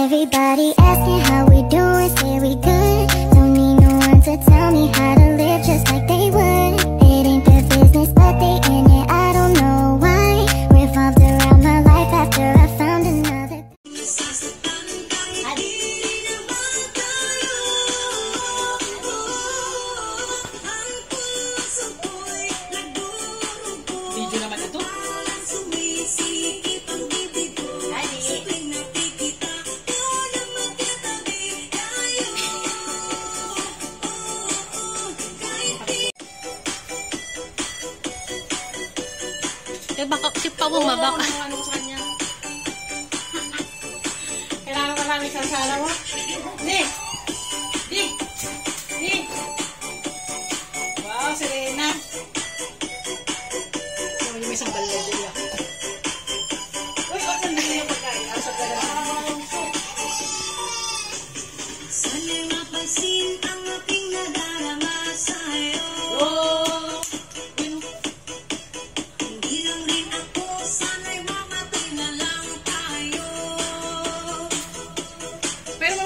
Everybody asking how we doing, say we good. Don't need no one to tell me how to live just like they would. It ain't their business, but they in it, I don't know why. Revolved around my life after I found another. Video naman ito. Baka si Pawang mabaka. Ano sa kanya? Kailangan pa namin sasala mo. Di! Di! Di! Wow, Serena! Ito yung isang balay dito. Uy, o, saan na yung pagkain? Asa ka lang. Sana'y mapansin ang aking nadarama sa'yo.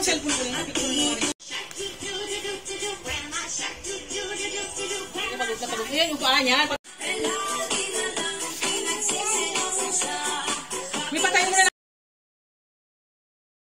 Cellphone ko na, picture mo rin. Napagod. Yan yung paa niya.